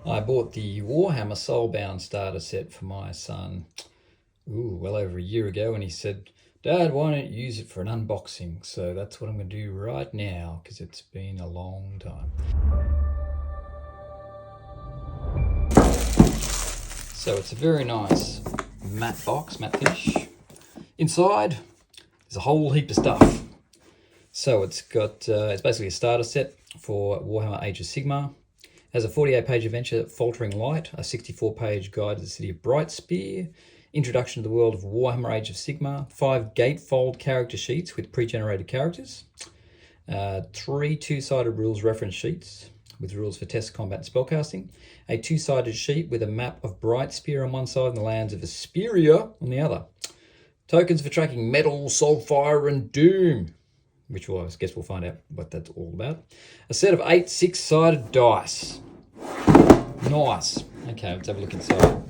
I bought the Warhammer Soulbound starter set for my son, well over a year ago, and he said, "Dad, why don't you use it for an unboxing?" So that's what I'm going to do right now, because it's been a long time. So it's a very nice matte box, matte finish. Inside, there's a whole heap of stuff. So it's got, it's basically a starter set for Warhammer Age of Sigmar. It has a 48-page adventure, Faltering Light, a 64-page guide to the city of Brightspear, introduction to the world of Warhammer Age of Sigmar, 5 gatefold character sheets with pre-generated characters, 3 two-sided rules reference sheets with rules for test, combat, and spellcasting, a 2-sided sheet with a map of Brightspear on one side and the lands of Asperia on the other, tokens for tracking Metal, Soulfire, and Doom, which I guess we'll find out what that's all about. A set of 8 6-sided dice. Nice. Okay, let's have a look inside.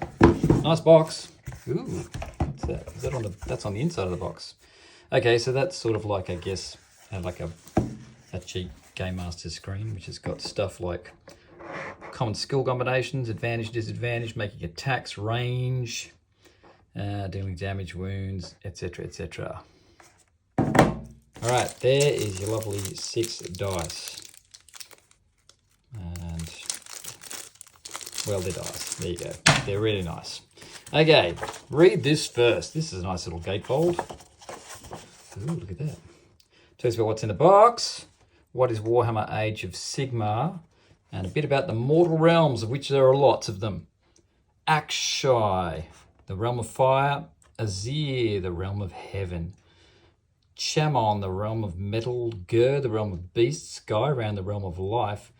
Nice box. Ooh, what's that? Is that that's on the inside of the box. Okay, so that's sort of like, I guess, like a cheap Game Master screen, which has got stuff like common skill combinations, advantage, disadvantage, making attacks, range, dealing damage, wounds, etc., etc. All right, there is your lovely 6 dice. And, well, they're dice. There you go. They're really nice. Okay, read this first. This is a nice little gatefold. Ooh, look at that. Tells you about what's in the box, what is Warhammer Age of Sigmar, and a bit about the mortal realms, of which there are lots of them. Akshai, the realm of fire. Azir, the realm of heaven. Chamon, the realm of metal. Ger, the realm of beasts. Skyround, the realm of life.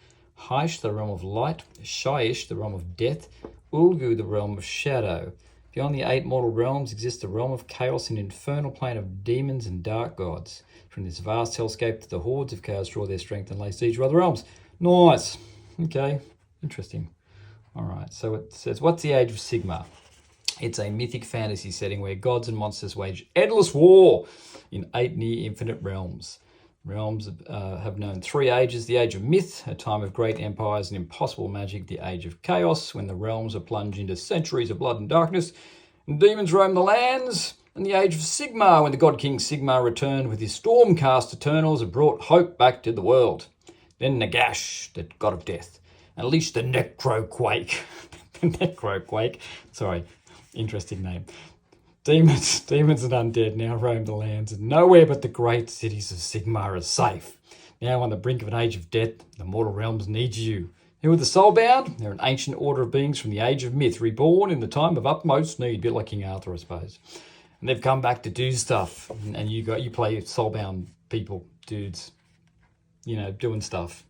Haish, the realm of light. Shaish, the realm of death. Ulgu, the realm of shadow. Beyond the 8 mortal realms exists the realm of chaos, an infernal plane of demons and dark gods. From this vast hellscape, the hordes of chaos draw their strength and lay siege to other realms. Nice. Okay, interesting. All right, so it says, what's the Age of Sigmar? It's a mythic fantasy setting where gods and monsters wage endless war in 8 near-infinite realms. Realms have known 3 ages: the Age of Myth, a time of great empires and impossible magic; the Age of Chaos, when the realms are plunged into centuries of blood and darkness, and demons roam the lands; and the Age of Sigmar, when the god King Sigmar returned with his storm-cast Eternals and brought hope back to the world. Then Nagash, the god of death, unleashed the Necroquake. The Necroquake, sorry, interesting name. Demons and undead now roam the lands, and nowhere but the great cities of Sigmar are safe. Now on the brink of an age of death, the mortal realms need you. Who are the Soulbound? They're an ancient order of beings from the Age of Myth, reborn in the time of utmost need, a bit like King Arthur, I suppose. And they've come back to do stuff, and you play Soulbound people, dudes, doing stuff.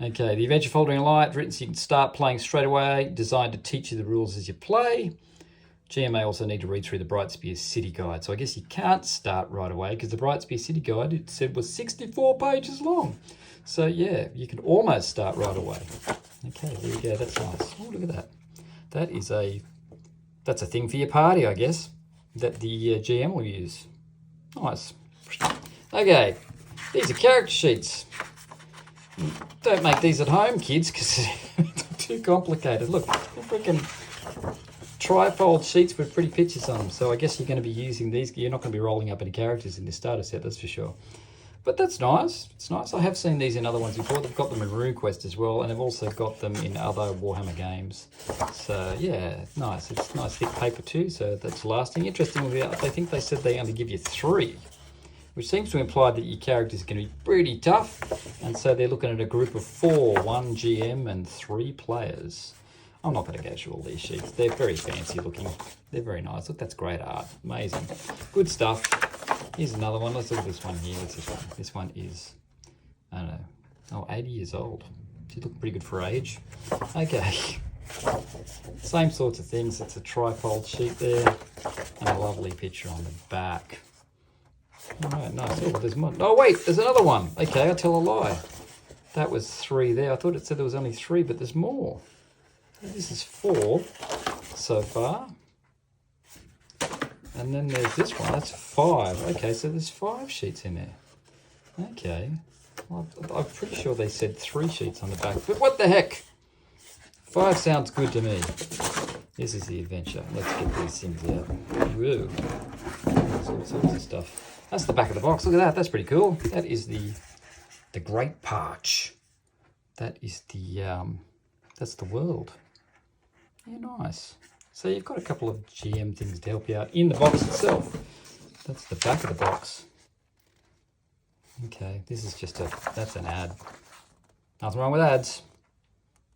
Okay, the Adventure Faltering Light, written so you can start playing straight away, designed to teach you the rules as you play. GM may also need to read through the Brightspear City Guide. So I guess you can't start right away, because the Brightspear City Guide, it said, was 64 pages long. So yeah, you can almost start right away. Okay, there you go, that's nice. Oh, look at that. That's a thing for your party, I guess, that the GM will use. Nice. Okay, these are character sheets. Don't make these at home, kids, because they're too complicated. Look, freaking trifold sheets with pretty pictures on them. So I guess you're going to be using these. You're not going to be rolling up any characters in this starter set, that's for sure. But that's nice. It's nice. I have seen these in other ones before. They've got them in RuneQuest as well, and they've also got them in other Warhammer games. So yeah, nice. It's nice thick paper too, so that's lasting. Interestingly, I think they said they only give you 3, which seems to imply that your character's going to be pretty tough. And so they're looking at a group of 4, 1 GM and 3 players. I'm not going to go through all these sheets. They're very fancy looking. They're very nice. Look, that's great art. Amazing. Good stuff. Here's another one. Let's look at this one here. What's this one? This one is, I don't know, 80 years old. She's looking pretty good for age. Okay. Same sorts of things. It's a trifold sheet there. And a lovely picture on the back. All right, nice. Oh, there's more. Oh, wait, there's another one. Okay, I tell a lie. That was 3 there. I thought it said there was only 3, but there's more. This is 4 so far. And then there's this one. That's 5. Okay, so there's 5 sheets in there. Okay. Well, I'm pretty sure they said 3 sheets on the back. But what the heck? 5 sounds good to me. This is the adventure. Let's get these things out. Whoa. There's all sorts of stuff. That's the back of the box. Look at that. That's pretty cool. That is the Great Parch. That is that's the world. Yeah, nice. So you've got a couple of GM things to help you out in the box itself. That's the back of the box. Okay, this is just that's an ad. Nothing wrong with ads.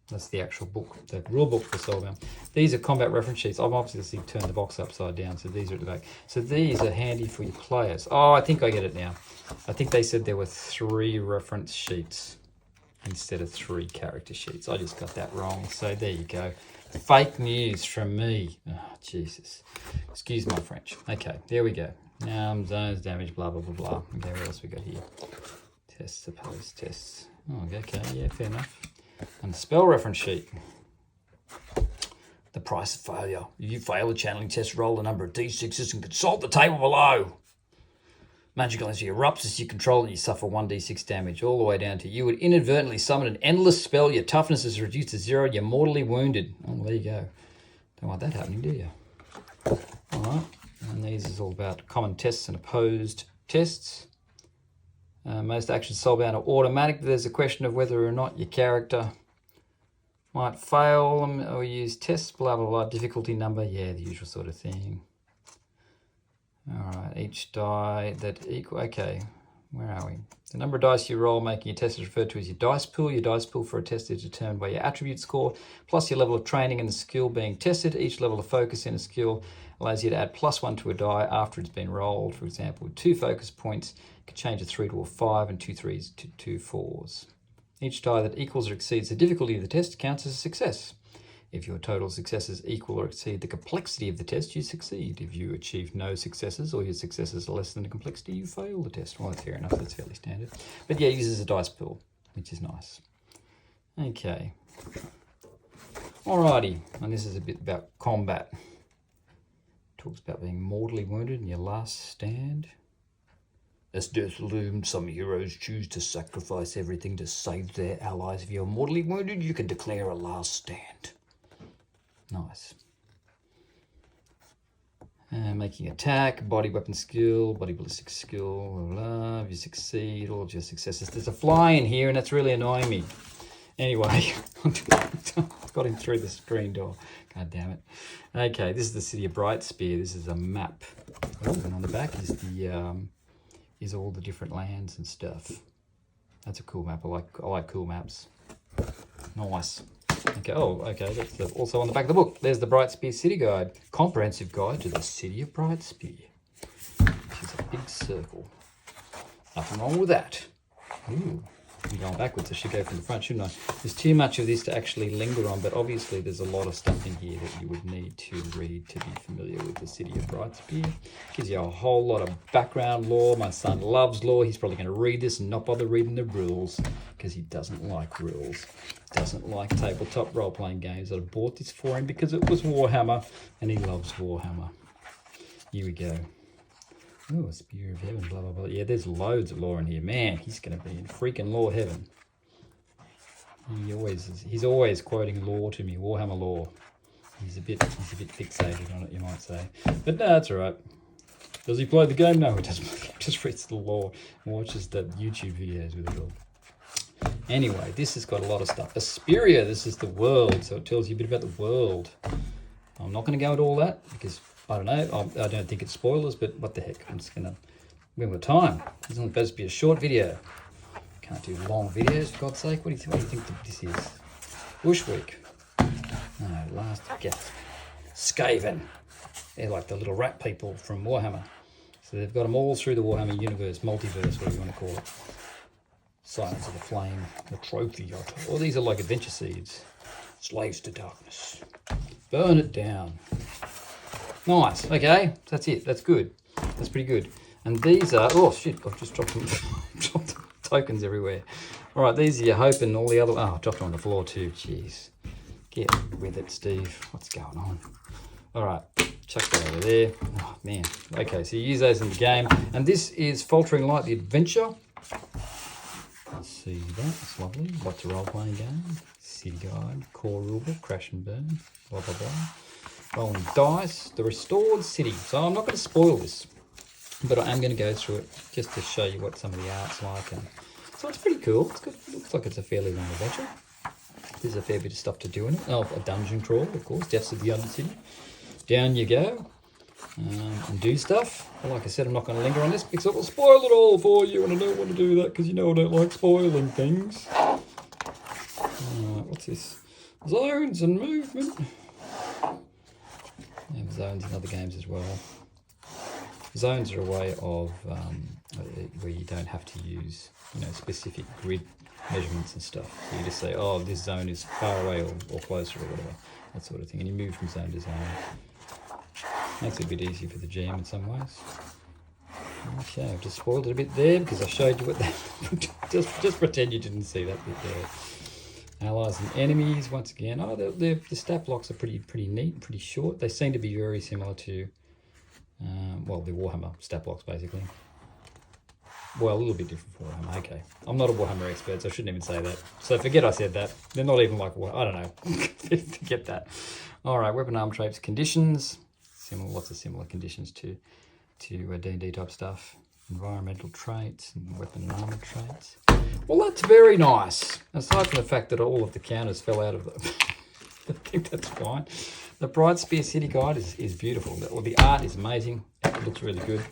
That's the actual book, the rule book for Soulbound. These are combat reference sheets. I've obviously turned the box upside down, so these are at the back. So these are handy for your players. Oh, I think I get it now. I think they said there were 3 reference sheets instead of 3 character sheets. I just got that wrong. So there you go. Fake news from me. Oh, Jesus. Excuse my French. Okay, there we go. Now, zones, damage, blah, blah, blah, blah. Okay, what else we got here? Tests, opposed, tests. Oh, okay, yeah, fair enough. And the spell reference sheet. The price of failure. If you fail a channeling test, roll a number of d6s and consult the table below. Magical energy erupts as you control it, you suffer 1d6 damage, all the way down to you would inadvertently summon an endless spell, your toughness is reduced to 0, you're mortally wounded. Oh, there you go. Don't want that happening, do you? Alright, and these is all about common tests and opposed tests. Most actions Soulbound are automatic, but there's a question of whether or not your character might fail them or use tests, blah, blah, blah, difficulty number, yeah, the usual sort of thing. Alright, each die that equal, okay, where are we? The number of dice you roll making your test is referred to as your dice pool. Your dice pool for a test is determined by your attribute score, plus your level of training and the skill being tested. Each level of focus in a skill allows you to add +1 to a die after it's been rolled. For example, 2 focus points can change a 3 to a 5 and 2 3s to 2 4s. Each die that equals or exceeds the difficulty of the test counts as a success. If your total successes equal or exceed the complexity of the test, you succeed. If you achieve no successes or your successes are less than the complexity, you fail the test. Well, that's fair enough. That's fairly standard. But yeah, it uses a dice pool, which is nice. Okay. Alrighty. And this is a bit about combat. Talks about being mortally wounded in your last stand. As death loomed, some heroes choose to sacrifice everything to save their allies. If you're mortally wounded, you can declare a last stand. Nice. Making attack, body weapon skill, body ballistic skill, blah, blah. If you succeed, all of your successes. There's a fly in here and that's really annoying me. Anyway, got him through the screen door. God damn it. Okay, this is the city of Brightspear. This is a map. Oh, and on the back is all the different lands and stuff. That's a cool map. I like cool maps. Nice. Okay, oh, okay, that's also on the back of the book. There's the Brightspear City Guide. Comprehensive guide to the city of Brightspear. Which is a big circle. Nothing wrong with that. Ooh, I'm going backwards. I should go from the front, shouldn't I? There's too much of this to actually linger on, but obviously there's a lot of stuff in here that you would need to read to be familiar with the city of Brightspear. Gives you a whole lot of background lore. My son loves lore. He's probably going to read this and not bother reading the rules because he doesn't like rules. Doesn't like tabletop role-playing games. I bought this for him because it was Warhammer and he loves Warhammer. Here we go. Oh, a Spear of Heaven, blah, blah, blah. Yeah, there's loads of lore in here. Man, he's going to be in freaking lore heaven. He's always quoting lore to me, Warhammer lore. He's a bit fixated on it, you might say. But no, that's all right. Does he play the game? No, he doesn't. He just reads the lore and watches the YouTube videos with it all. Anyway, this has got a lot of stuff. Asperia, this is the world, so it tells you a bit about the world. I'm not going to go into all that because, I don't know, I don't think it's spoilers, but what the heck, I'm just going to, we've got time. It's only supposed to be a short video. Can't do long videos, for God's sake. What do you think this is? Bush Week. No, last gasp. Skaven. They're like the little rat people from Warhammer. So they've got them all through the Warhammer universe, multiverse, whatever you want to call it. Silence of the Flame, the Trophy. All these are like adventure seeds. Slaves to darkness. Burn it down. Nice. Okay, that's it. That's good. That's pretty good. And these are, oh shit, I've just dropped them, dropped tokens everywhere. All right, these are your hope and all the other, oh, I dropped them on the floor too. Jeez. Get with it, Steve. What's going on? All right, chuck that over there. Oh man. Okay, so you use those in the game. And this is Faltering Light, the adventure. Let's see that. It's lovely. Lots of role-playing game. City guide. Core rulebook. Crash and burn. Blah, blah, blah. Rolling dice. The restored city. So I'm not going to spoil this, but I am going to go through it just to show you what some of the art's like. And so it's pretty cool. It's good. It looks like it's a fairly long adventure. There's a fair bit of stuff to do in it. Oh, a dungeon crawl, of course. Deaths of the Undercity. Down you go. And do stuff. But like I said, I'm not going to linger on this because it will spoil it all for you, and I don't want to do that because you know I don't like spoiling things. What's this? Zones and movement. And zones in other games as well. Zones are a way of where you don't have to use, specific grid measurements and stuff. So you just say, oh, this zone is far away or closer or whatever, that sort of thing. And you move from zone to zone. Makes it a bit easier for the GM in some ways. Okay, I've just spoiled it a bit there because I showed you what that... just pretend you didn't see that bit there. Allies and enemies, once again. Oh, the stat blocks are pretty neat, pretty short. They seem to be very similar to, the Warhammer stat blocks, basically. Well, a little bit different from Warhammer. Okay, I'm not a Warhammer expert, so I shouldn't even say that. So forget I said that. They're not even like Warhammer. I don't know. Forget that. All right, weapon arm traits, conditions. Lots of similar conditions to D&D type stuff. Environmental traits and weapon and armor traits. Well, that's very nice. Aside from the fact that all of the counters fell out of the... I think that's fine. The Bright Spear City Guide is beautiful. The art is amazing. It looks really good.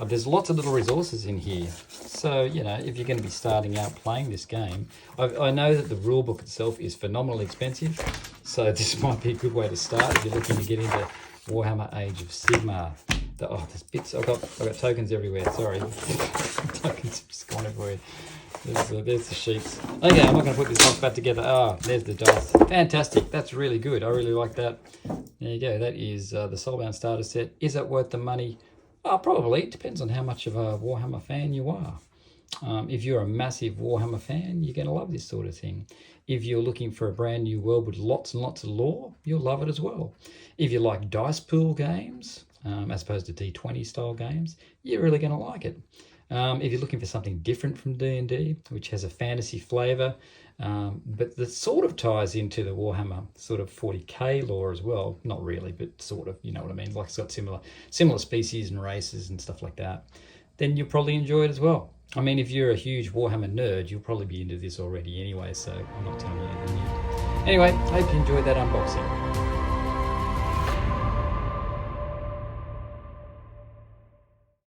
There's lots of little resources in here. So, if you're going to be starting out playing this game, I know that the rulebook itself is phenomenally expensive. So this might be a good way to start if you're looking to get into Warhammer Age of Sigmar. There's bits. I've got tokens everywhere. Sorry, tokens have just gone everywhere. There's the sheets. Okay, I'm not going to put this box back together. There's the dice. Fantastic. That's really good. I really like that. There you go. That is the Soulbound starter set. Is it worth the money? Probably. It depends on how much of a Warhammer fan you are. If you're a massive Warhammer fan, you're going to love this sort of thing. If you're looking for a brand new world with lots and lots of lore, you'll love it as well. If you like dice pool games, as opposed to D20 style games, you're really going to like it. If you're looking for something different from D&D, which has a fantasy flavour, but that sort of ties into the Warhammer sort of 40k lore as well. Not really, but sort of, you know what I mean? Like it's got similar species and races and stuff like that. Then you'll probably enjoy it as well. I mean, if you're a huge Warhammer nerd, you'll probably be into this already anyway, so I'm not telling you anything new. Anyway, I hope you enjoyed that unboxing.